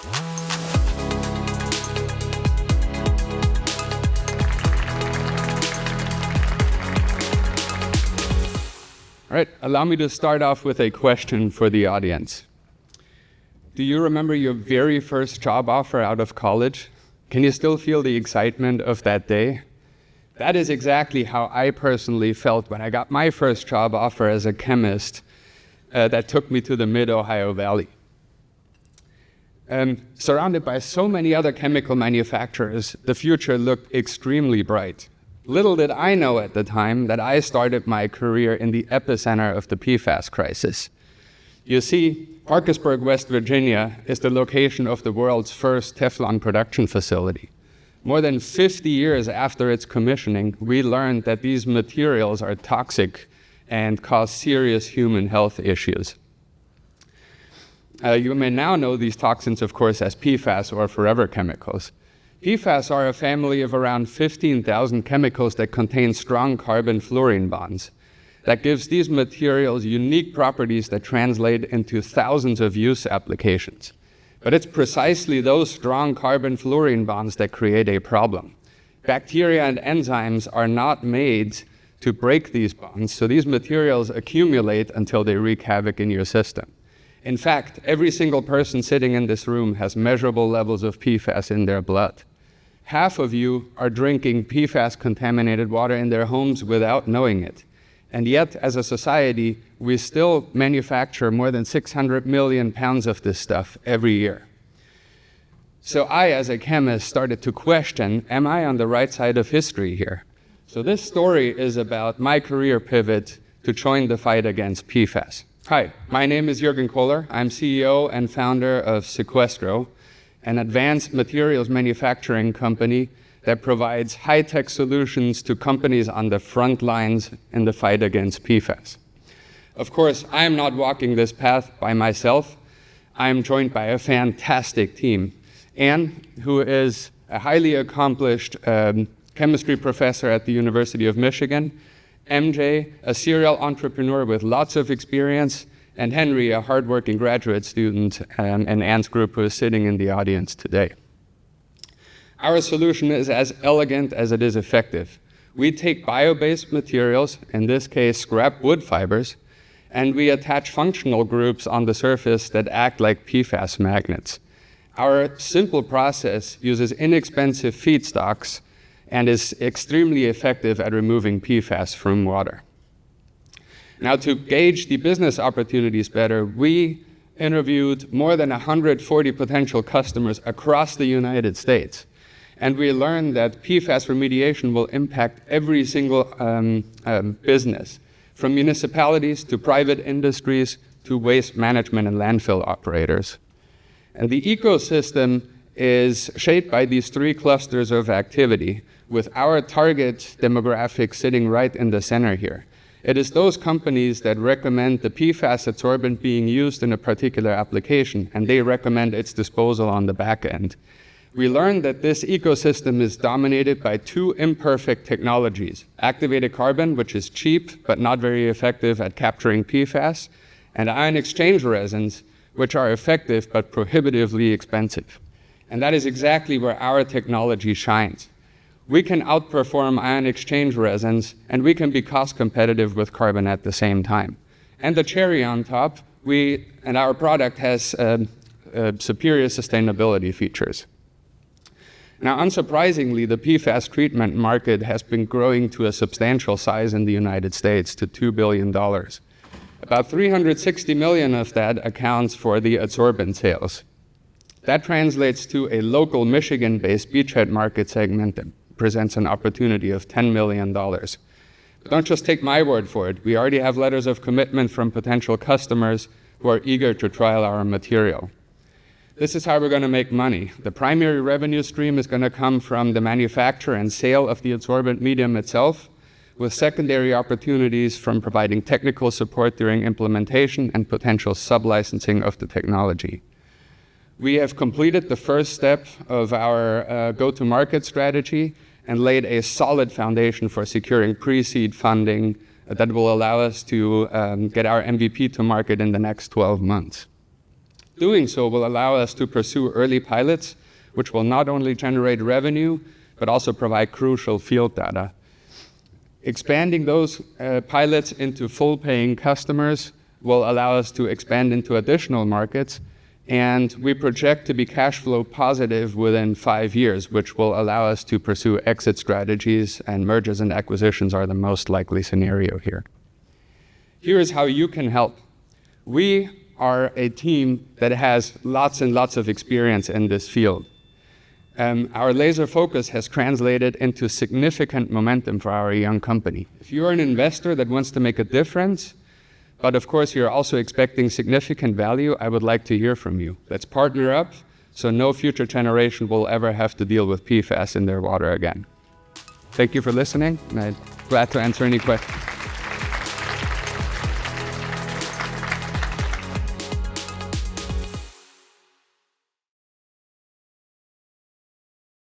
All right, allow me to start off with a question for the audience. Do you remember your very first job offer out of college? Can you still feel the excitement of that day? That is exactly how I personally felt when I got my first job offer as a chemist that took me to the mid-Ohio Valley. Surrounded by so many other chemical manufacturers, the future looked extremely bright. Little did I know at the time that I started my career in the epicenter of the PFAS crisis. You see, Parkersburg, West Virginia is the location of the world's first Teflon production facility. More than 50 years after its commissioning, we learned that these materials are toxic and cause serious human health issues. You may now know these toxins, of course, as PFAS or forever chemicals. PFAS are a family of around 15,000 chemicals that contain strong carbon-fluorine bonds. That gives these materials unique properties that translate into thousands of use applications. But it's precisely those strong carbon-fluorine bonds that create a problem. Bacteria and enzymes are not made to break these bonds, so these materials accumulate until they wreak havoc in your system. In fact, every single person sitting in this room has measurable levels of PFAS in their blood. Half of you are drinking PFAS-contaminated water in their homes without knowing it. And yet, as a society, we still manufacture more than 600 million pounds of this stuff every year. So I, as a chemist, started to question, am I on the right side of history here? So this story is about my career pivot to join the fight against PFAS. Hi, my name is Jürgen Kohler. I'm CEO and founder of Sequestro, an advanced materials manufacturing company that provides high-tech solutions to companies on the front lines in the fight against PFAS. Of course, I am not walking this path by myself. I am joined by a fantastic team. Anne, who is a highly accomplished chemistry professor at the University of Michigan, MJ, a serial entrepreneur with lots of experience, and Henry, a hardworking graduate student, and Anne's group who is sitting in the audience today. Our solution is as elegant as it is effective. We take bio-based materials, in this case scrap wood fibers, and we attach functional groups on the surface that act like PFAS magnets. Our simple process uses inexpensive feedstocks and is extremely effective at removing PFAS from water. Now, to gauge the business opportunities better, we interviewed more than 140 potential customers across the United States. And we learned that PFAS remediation will impact every single business, from municipalities to private industries to waste management and landfill operators. And the ecosystem is shaped by these three clusters of activity, with our target demographic sitting right in the center here. It is those companies that recommend the PFAS adsorbent being used in a particular application, and they recommend its disposal on the back end. We learned that this ecosystem is dominated by two imperfect technologies: activated carbon, which is cheap but not very effective at capturing PFAS, and ion exchange resins, which are effective but prohibitively expensive. And that is exactly where our technology shines. We can outperform ion exchange resins, and we can be cost competitive with carbon at the same time. And the cherry on top, our product has superior sustainability features. Now, unsurprisingly, the PFAS treatment market has been growing to a substantial size in the United States, to $2 billion. About 360 million of that accounts for the adsorbent sales. That translates to a local Michigan-based beachhead market segment that presents an opportunity of $10 million. But don't just take my word for it. We already have letters of commitment from potential customers who are eager to trial our material. This is how we're going to make money. The primary revenue stream is going to come from the manufacture and sale of the adsorbent medium itself, with secondary opportunities from providing technical support during implementation and potential sub-licensing of the technology. We have completed the first step of our go-to-market strategy and laid a solid foundation for securing pre-seed funding that will allow us to get our MVP to market in the next 12 months. Doing so will allow us to pursue early pilots, which will not only generate revenue, but also provide crucial field data. Expanding those pilots into full-paying customers will allow us to expand into additional markets, and we project to be cash flow positive within 5 years, which will allow us to pursue exit strategies, and mergers and acquisitions are the most likely scenario here. Here is how you can help. We are a team that has lots and lots of experience in this field. Our laser focus has translated into significant momentum for our young company. If you're an investor that wants to make a difference, but of course you're also expecting significant value, I would like to hear from you. Let's partner up so no future generation will ever have to deal with PFAS in their water again. Thank you for listening, and I'm glad to answer any questions.